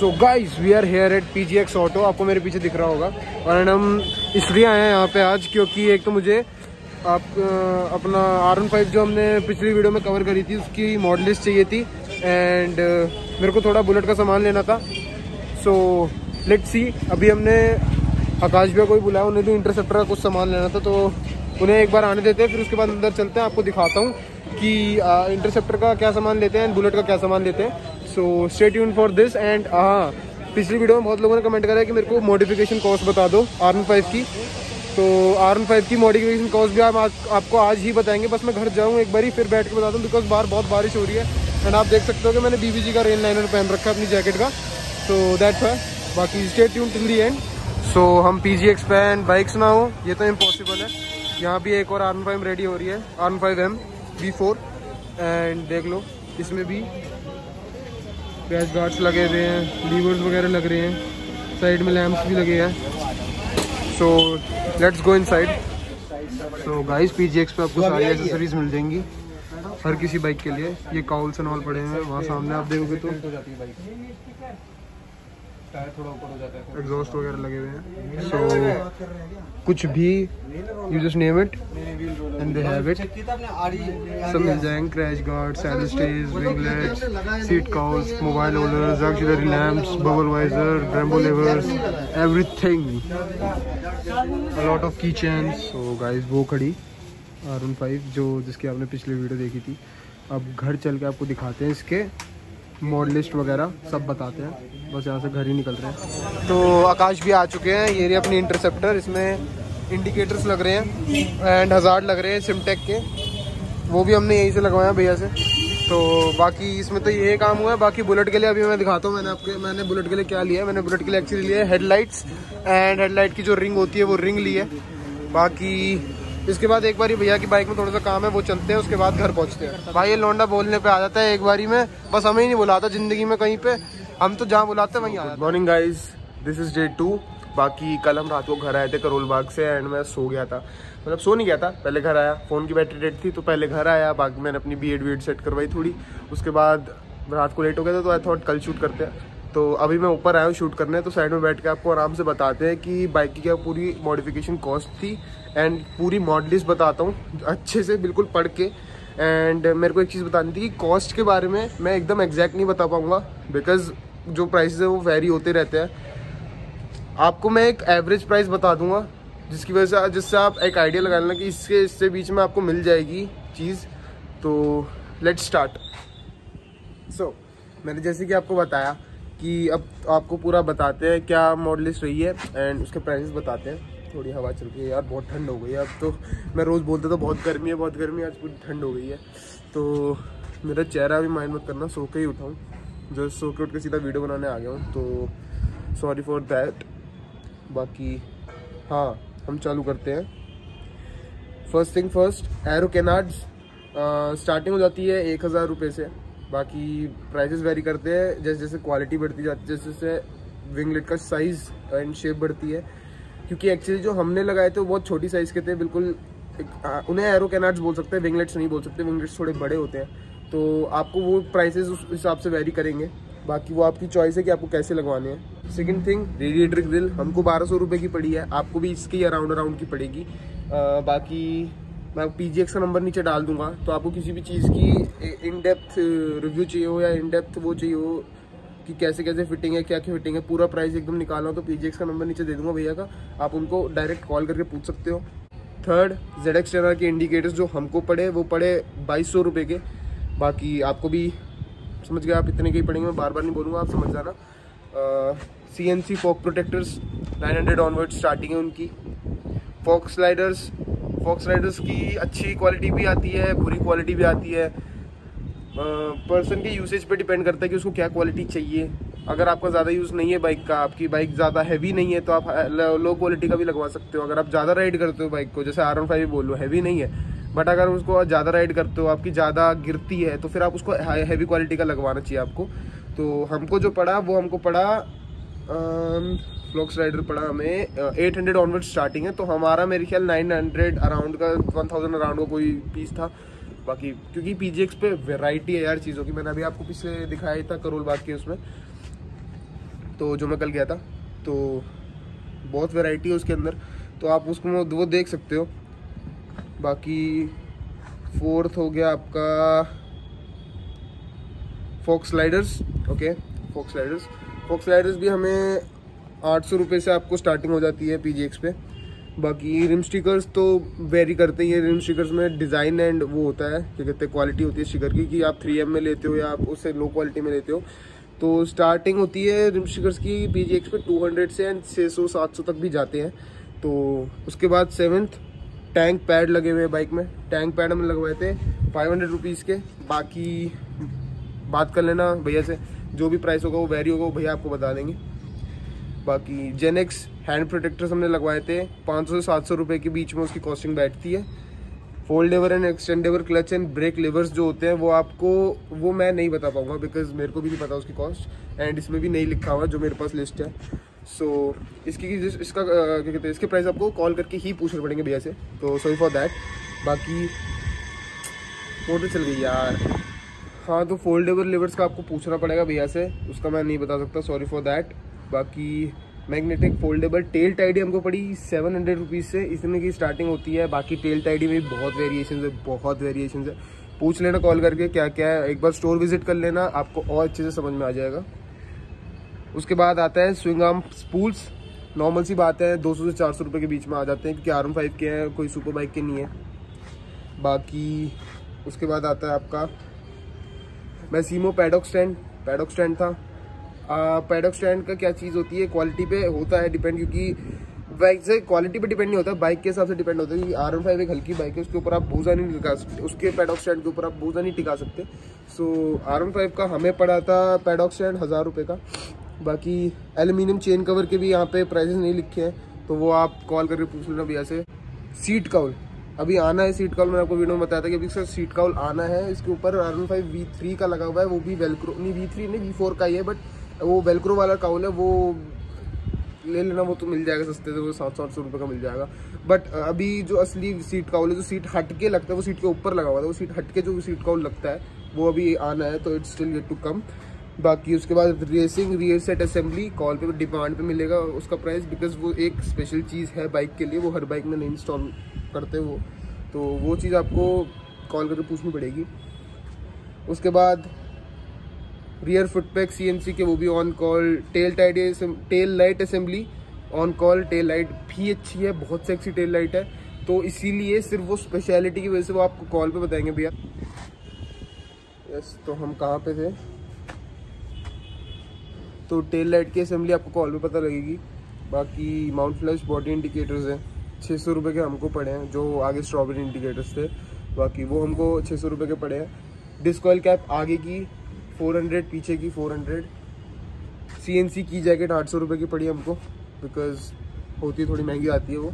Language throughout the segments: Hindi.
So guys we are here at PGX auto, आपको मेरे पीछे दिख रहा होगा। और हम इसलिए आए हैं यहाँ पे आज क्योंकि एक तो मुझे अपना R15 जो हमने पिछली वीडियो में कवर करी थी उसकी मॉडल लिस्ट चाहिए थी, एंड मेरे को थोड़ा बुलेट का सामान लेना था। सो लेट्स सी, अभी हमने आकाश भैया को भी बुलाया, उन्हें भी इंटरसेप्टर का कुछ सामान लेना था, तो उन्हें एक बार आने देते हैं, फिर उसके बाद अंदर चलते हैं, आपको दिखाता हूँ कि इंटरसेप्टर का क्या सामान लेते हैं एंड बुलेट का क्या सामान लेते हैं। So stay tuned for this. And हाँ, पिछली वीडियो में बहुत लोगों ने कमेंट करा है कि मेरे को मॉडिफिकेशन कॉस्ट बता दो R15 की, तो R15 की मॉडिफिकेशन कॉस्ट भी आपको आज ही बताएंगे। बस मैं घर जाऊँ एक बार ही, फिर बैठ के बता दूँ, बिकॉज बाहर बहुत बारिश हो रही है। एंड आप देख सकते हो कि मैंने BBG का रेन लाइनर पहन रखा है अपनी जैकेट का, तो दैट्स व्हाई। बाकी stay tuned till the end. So हम PGX पे एंड बाइक्स ना हो ये तो इम्पॉसिबल है। यहाँ भी एक और R15 रेडी हो रही है, R15M V4, एंड देख लो इसमें भी क्रैश गार्ड्स लगे हुए हैं, लीवर्स वगैरह लग रहे हैं, साइड में लैंप्स भी लगे हैं। So let's go inside. तो गाइस PGX पे आपको सारी एक्सेसरीज मिल जाएंगी हर किसी बाइक के लिए। ये काउल्स एंड ऑल पड़े हैं वहाँ सामने, आप देखोगे तो थोड़ा ऊपर हो जाता है, एग्जॉस्ट वगैरह लगे हुए हैं। सो कुछ भी you just name it and they have it, सब मिल जाएंगे। Crash guard, saddle stage, winglets, seat cowls, mobile holders, auxiliary lamps, bubble visor, Rambo levers, everything, a lot of key chains. So guys वो खड़ी R15 जो जिसकी आपने पिछली वीडियो देखी थी। अब घर चल के आपको दिखाते हैं, इसके मॉडल लिस्ट वगैरह सब बताते हैं। बस यहाँ से घर ही निकल रहे हैं। तो आकाश भी आ चुके हैं, ये रही अपनी इंटरसेप्टर, इसमें इंडिकेटर्स लग रहे हैं एंड हज़ार्ड लग रहे हैं सिमटेक के, वो भी हमने यहीं से लगवाया भैया से। तो बाकी इसमें तो ये काम हुआ है। बाकी बुलेट के लिए अभी मैं दिखाता हूँ मैंने बुलेट के लिए क्या लिया है। मैंने बुलेट के लिए एक्चुअली लिया है हेडलाइट्स, एंड हेडलाइट की जो रिंग होती है वो रिंग ली है। बाकी इसके बाद एक बारी भैया की बाइक में थोड़ा सा काम है, वो चलते हैं, उसके बाद घर पहुंचते हैं। भाई ये लौंडा बोलने पे आ जाता है एक बारी में, बस हमें ही नहीं बुलाता जिंदगी में कहीं पे, हम तो जहाँ बुलाते हैं वहीं आ जाते हैं। Morning guys, this is day 2। बाकी कल हम रात को घर आए थे करोल बाग से, एंड मैं सो गया था, मतलब सो नहीं गया था, पहले घर आया, फ़ोन की बैटरी डेड थी तो पहले घर आया। बाकी मैंने अपनी बीएड सेट करवाई थोड़ी, उसके बाद रात को लेट हो गया था तो आई थॉट कल शूट करते हैं। तो अभी मैं ऊपर आया हूँ शूट करने, तो साइड में बैठ के आपको आराम से बताते हैं कि बाइक की क्या पूरी मॉडिफिकेशन कॉस्ट थी, एंड पूरी मॉडल लिस्ट बताता हूँ अच्छे से बिल्कुल पढ़ के। एंड मेरे को एक चीज़ बतानी थी कि कॉस्ट के बारे में मैं एकदम एग्जैक्ट नहीं बता पाऊँगा, बिकॉज जो प्राइसेस है वो वेरी होते रहते हैं। आपको मैं एक एवरेज प्राइस बता दूँगा जिसकी वजह से जिससे आप एक आइडिया लगा लेना कि इससे बीच में आपको मिल जाएगी चीज़। तो लेट्स स्टार्ट। सो मैंने जैसे कि आपको बताया कि अब आपको पूरा बताते हैं क्या मॉडल लिस्ट रही है एंड उसके प्राइसेस बताते हैं। थोड़ी हवा चल रही है यार, बहुत ठंड हो गई है अब तो। मैं रोज़ बोलता था बहुत गर्मी है बहुत गर्मी है, आज पूरी ठंड हो गई है। तो मेरा चेहरा भी माइंड मत करना, सो के ही उठाऊँ, जो सो के उठ के सीधा वीडियो बनाने आ गया हूँ, तो सॉरी फॉर दैट। बाकी हाँ, हम चालू करते हैं। First thing first, aero canards starting हो जाती है 1000 रुपये से। बाकी प्राइसेस वेरी करते हैं जैसे जैसे क्वालिटी बढ़ती जाती है, जैसे जैसे विंगलेट का साइज़ एंड शेप बढ़ती है। क्योंकि एक्चुअली जो हमने लगाए थे वो बहुत छोटी साइज़ के थे, बिल्कुल उन्हें एरो कैनार्ड्स बोल सकते हैं, विंगलेट्स नहीं बोल सकते, विंगलेट्स थोड़े बड़े होते हैं। तो आपको वो प्राइसेस उस हिसाब से वेरी करेंगे। बाकी वो आपकी चॉइस है कि आपको कैसे लगवाने हैं। सेकंड थिंग, रेडिएटर ग्रिल हमको 1200 रुपये की पड़ी है, आपको भी इसकी ही अराउंड की पड़ेगी। बाकी मैं PGX का नंबर नीचे डाल दूंगा, तो आपको किसी भी चीज़ की इन डेप्थ रिव्यू चाहिए हो या इन डेप्थ वो चाहिए हो कि कैसे कैसे फिटिंग है, क्या क्या फिटिंग है, पूरा प्राइस एकदम निकालना हो तो PGX का नंबर नीचे दे दूंगा भैया का, आप उनको डायरेक्ट कॉल करके पूछ सकते हो। थर्ड, ZX-10R के इंडिकेटर्स जो हमको पड़े वो पड़े 2200 रुपये के। बाकी आपको भी समझ गए आप, इतने के ही पड़ेंगे, मैं बार बार नहीं बोलूँगा, आप समझ जाना। CNC fork protectors 900 onward starting है उनकी। फॉक स्लाइडर्स की अच्छी क्वालिटी भी आती है, बुरी क्वालिटी भी आती है। पर्सन के यूसेज पे डिपेंड करता है कि उसको क्या क्वालिटी चाहिए। अगर आपका ज़्यादा यूज़ नहीं है बाइक का, आपकी बाइक ज़्यादा हैवी नहीं है, तो आप लो क्वालिटी का भी लगवा सकते हो। अगर आप ज़्यादा राइड करते हो बाइक को, जैसे R15 भी बोल लो, हैवी नहीं है, बट अगर उसको ज़्यादा राइड करते हो, आपकी ज़्यादा गिरती है, तो फिर आप उसको हैवी क्वालिटी का लगवाना चाहिए आपको। तो हमको जो पड़ा वो हमको पड़ा फ्लॉक स्लाइडर पड़ा हमें 800 ऑनवर्ड स्टार्टिंग है, तो हमारा मेरे ख्याल 900 अराउंड का 1000 अराउंड का कोई पीस था। बाकी क्योंकि PGX पे वैरायटी है यार चीज़ों की, मैंने अभी आपको पिछले दिखाया था करोल बाग के उसमें, तो जो मैं कल गया था, तो बहुत वैरायटी है उसके अंदर, तो आप उसको वो देख सकते हो। बाकी 4th हो गया आपका fox sliders. Okay, fox sliders भी हमें 800 रुपये से आपको स्टार्टिंग हो जाती है PGX पे। बाकी रिम स्टिकर्स तो वेरी करते ही हैं। रिम स्टिकर्स में डिज़ाइन एंड वो होता है, क्या कहते हैं, क्वालिटी होती है स्टिकर की, कि आप 3M में लेते हो या आप उससे लो क्वालिटी में लेते हो। तो स्टार्टिंग होती है रिम स्टिकर्स की PGX पे 200 से एंड 600-700 तक भी जाते हैं। तो उसके बाद 7th टैंक पैड लगे हुए हैं बाइक में। टैंक पैड हम लगवाए थे 500 रुपीज़ के। बाकी बात कर लेना भैया से, जो भी प्राइस होगा वो वेरी होगा, वो भैया आपको बता देंगे। बाकी जेनेक्स हैंड प्रोटेक्टर्स हमने लगवाए थे 500 से 700 रुपये के बीच में उसकी कॉस्टिंग बैठती है। Foldable and extendable clutch and brake levers जो होते हैं वो मैं नहीं बता पाऊंगा, बिकॉज मेरे को भी नहीं पता उसकी कॉस्ट, एंड इसमें भी नहीं लिखा हुआ जो मेरे पास लिस्ट है। सो इसका क्या कहते हैं, इसके प्राइस आपको कॉल करके ही पूछने पड़ेंगे भैया से, तो सॉरी फॉर दैट। बाकी मोटर चल गई यार। हाँ, तो फोल्डेबल लिवर्स का आपको पूछना पड़ेगा भैया से, उसका मैं नहीं बता सकता, सॉरी फॉर दैट। बाकी मैग्नेटिक फोल्डेबल टेल टाइडी हमको पड़ी 700 रुपीज़ से, इसमें की स्टार्टिंग होती है। बाकी टेल टाइडी में बहुत वेरिएशन है, पूछ लेना कॉल करके क्या क्या है, एक बार स्टोर विजिट कर लेना, आपको और अच्छे से समझ में आ जाएगा। उसके बाद आता है स्विंग आर्म स्पूल्स। नॉर्मल सी बात है 200 से 400 रुपये के बीच में आ जाते हैं, क्योंकि RM5 के हैं, कोई सुपर बाइक के नहीं है। बाकी उसके बाद आता है आपका मैसिमो पैडॉक स्टैंड था। पैडॉक स्टैंड का क्या चीज़ होती है, क्वालिटी पे होता है डिपेंड, क्योंकि बाइक से क्वालिटी पे डिपेंड नहीं होता, बाइक के हिसाब से डिपेंड होता है। क्योंकि RM5 एक हल्की बाइक है, उसके ऊपर आप भूजा नहीं टिका सकते, उसके पैडॉक स्टैंड के ऊपर आप भूजा नहीं टिका सकते। सो RM5 का हमें पड़ा था पैडॉक स्टैंड 1000 रुपये का। बाकी एल्यूमिनियम चेन कवर के भी यहाँ पे प्राइसेस नहीं लिखे हैं, तो वो आप कॉल करके पूछ लेना भैया से। सीट कवर अभी आना है, सीट कवर मैंने आपको वीडियो में बताया था कि अभी इसका सीट कवर आना है। इसके ऊपर RM5 V3 का लगा हुआ है, वो भी वेलक्रो नहीं, V3 नहीं V4 का ही है, बट वो वेलक्रो वाला काउल है, वो ले लेना, वो तो मिल जाएगा सस्ते से, वो 700-800 रुपये का मिल जाएगा। बट अभी जो असली सीट काउल है, जो सीट हट के लगता है, वो सीट के ऊपर लगा हुआ था, वो सीट हट के जो सीट काउल लगता है वो अभी आना है, तो it's still yet to come. बाकी उसके बाद racing rear set assembly call पे डिमांड पे मिलेगा उसका प्राइस, बिकॉज वो एक स्पेशल चीज़ है बाइक के लिए, वो हर बाइक में नहीं इंस्टॉल करते वो, तो वो चीज़ आपको कॉल करके पूछनी पड़ेगी। उसके बाद रियर फुटपैक CNC के, वो भी on call. Tail light assembly on call, tail light भी अच्छी है, बहुत सेक्सी टेल लाइट है, तो इसीलिए सिर्फ वो स्पेशलिटी की वजह से वो आपको कॉल पे बताएंगे भैया। यस, तो हम कहाँ पे थे, तो टेल लाइट की असेंबली आपको कॉल पे पता लगेगी। बाकी माउंट फ्लैश बॉडी इंडिकेटर्स हैं, 600 रुपये के हमको पड़े हैं, जो आगे स्ट्रॉबेरी इंडिकेटर्स थे, बाकी वो हमको 600 रुपये के पड़े हैं। डिस्क ऑयल कैप आगे की 400, पीछे की 400। CNC की जैकेट 800 रुपये की पड़ी हमको, बिकॉज होती थोड़ी महंगी आती है वो।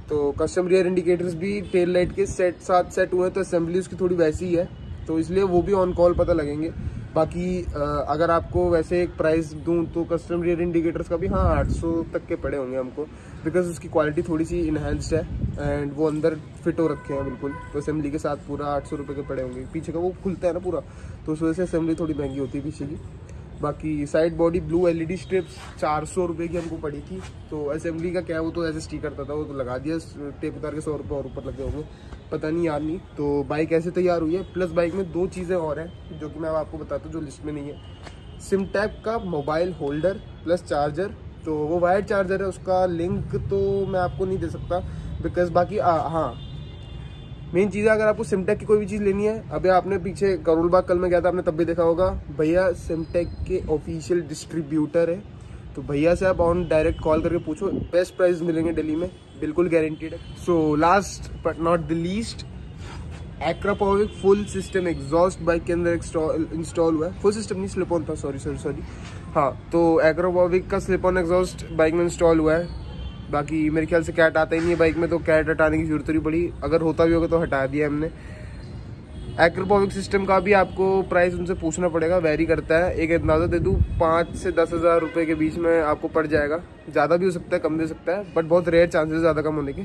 तो कस्टम रियर इंडिकेटर्स भी टेल लाइट के साथ सेट हुए हैं, तो असेंबली उसकी थोड़ी वैसी ही है, तो इसलिए वो भी ऑन कॉल पता लगेंगे। बाकी अगर आपको वैसे एक प्राइस दूं तो कस्टम रियर इंडिकेटर्स का भी 800 तक के पड़े होंगे हमको, बिकॉज उसकी क्वालिटी थोड़ी सी इन्हेंस्ड है एंड वो अंदर फिट हो रखे हैं बिल्कुल, तो असेंबली के साथ पूरा 800 रुपये के पड़े होंगे। पीछे का वो खुलता है ना पूरा, तो उस वजह से असेंबली थोड़ी महंगी होती है पीछे की। बाकी side body blue LED strips 400 रुपये की हमको पड़ी थी, तो असेंबली का क्या है, वो तो ऐसे स्टिकर था, वो तो लगा दिया, टेप उतार के 100 रुपये और ऊपर लगे होंगे, पता नहीं याद नहीं। तो बाइक ऐसे तैयार हुई है। प्लस बाइक में 2 चीज़ें और हैं जो कि मैं आपको बताता हूँ, जो लिस्ट में नहीं है। सिमटैक का मोबाइल होल्डर प्लस चार्जर, तो वो वायर्ड चार्जर है, उसका लिंक तो मैं आपको नहीं दे सकता, बिकॉज बाकी हाँ मेन चीज़ है, अगर आपको सिमटेक की कोई भी चीज़ लेनी है, अभी आपने पीछे करोल बाग कल में गया था, आपने तब भी देखा होगा, भैया सिमटेक के ऑफिशियल डिस्ट्रीब्यूटर है, तो भैया से आप ऑन डायरेक्ट कॉल करके पूछो, बेस्ट प्राइस मिलेंगे दिल्ली में, बिल्कुल गारंटीड है। So last but not the least, Akrapovic full system exhaust bike के अंदर इंस्टॉल हुआ है। फुल सिस्टम नहीं, स्लिप ऑन था, सॉरी। हाँ, तो एक्रापोविक का स्लिप ऑन एग्जॉस्ट बाइक में इंस्टॉल हुआ है। बाकी मेरे ख्याल से कैट आता ही नहीं है बाइक में, तो कैट हटाने की जरूरत नहीं पड़ी, अगर होता भी होगा तो हटा दिया हमने। एक्रापोविक सिस्टम का भी आपको प्राइस उनसे पूछना पड़ेगा, वेरी करता है। एक अंदाज़ा दे दूँ, 5 से 10 हज़ार रुपये के बीच में आपको पड़ जाएगा, ज़्यादा भी हो सकता है, कम भी हो सकता है, बट बहुत रेयर चांसेस ज़्यादा कम होने के।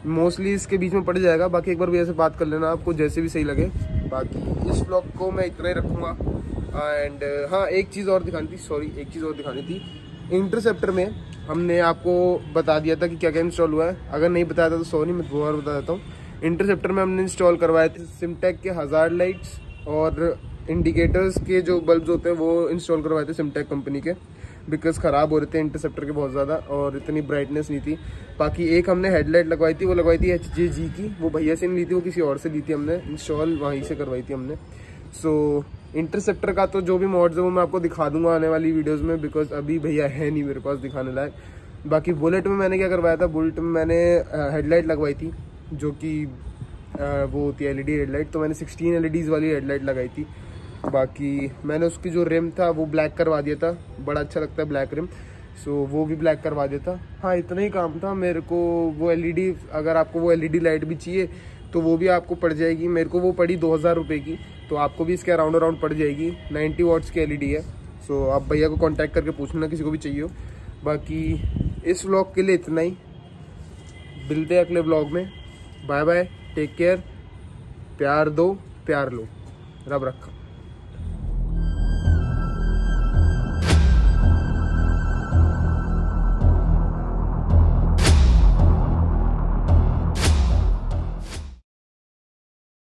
मोस्टली इसके बीच में पड़ जाएगा। बाकी एक बार भैया से बात कर लेना, आपको जैसे भी सही लगे। बाकी इस ब्लॉग को मैं इतना ही रखूँगा। एंड हाँ, एक चीज़ और दिखानी थी। इंटरसेप्टर में हमने आपको बता दिया था कि क्या क्या इंस्टॉल हुआ है। अगर नहीं बताया था तो सॉरी, मैं दोबारा बता देता हूँ। इंटरसेप्टर में हमने इंस्टॉल करवाए थे सिमटेक के हज़ार्ड लाइट्स और इंडिकेटर्स के जो बल्ब्स होते हैं वो इंस्टॉल करवाए थे सिमटेक कंपनी के, बिकॉज ख़राब हो रहे थे इंटरसेप्टर के बहुत ज़्यादा और इतनी ब्राइटनेस नहीं थी। बाकी एक हमने हेडलाइट लगवाई थी, वो लगवाई थी HJG की, वो भैया से नहीं ली थी, वो किसी और से ली थी हमने, इंस्टॉल वहीं से करवाई थी हमने। सो इंटरसेप्टर का तो जो भी मॉड्स है वो मैं आपको दिखा दूंगा आने वाली वीडियोस में, बिकॉज अभी भैया है नहीं मेरे पास दिखाने लायक। बाकी बुलेट में मैंने क्या करवाया था, बुलेट में मैंने हेडलाइट लगवाई थी जो कि वो होती है LED हेडलाइट, तो मैंने 16 LEDs वाली हेडलाइट लगाई थी। बाकी मैंने उसकी जो रिम था वो ब्लैक करवा दिया था, बड़ा अच्छा लगता है ब्लैक रिम, सो वो भी ब्लैक करवा दिया था। हाँ, इतना ही काम था मेरे को। वो LED, अगर आपको वो LED लाइट भी चाहिए तो वो भी आपको पड़ जाएगी। मेरे को वो पड़ी 2000 रुपये की, तो आपको भी इसके अराउंड पड़ जाएगी। 90 वॉट्स की LED है। सो आप भैया को कांटेक्ट करके पूछना किसी को भी चाहिए हो। बाकी इस व्लॉग के लिए इतना ही, मिलते हैं अगले व्लॉग में। बाय बाय, टेक केयर, प्यार दो प्यार लो, रब रखा।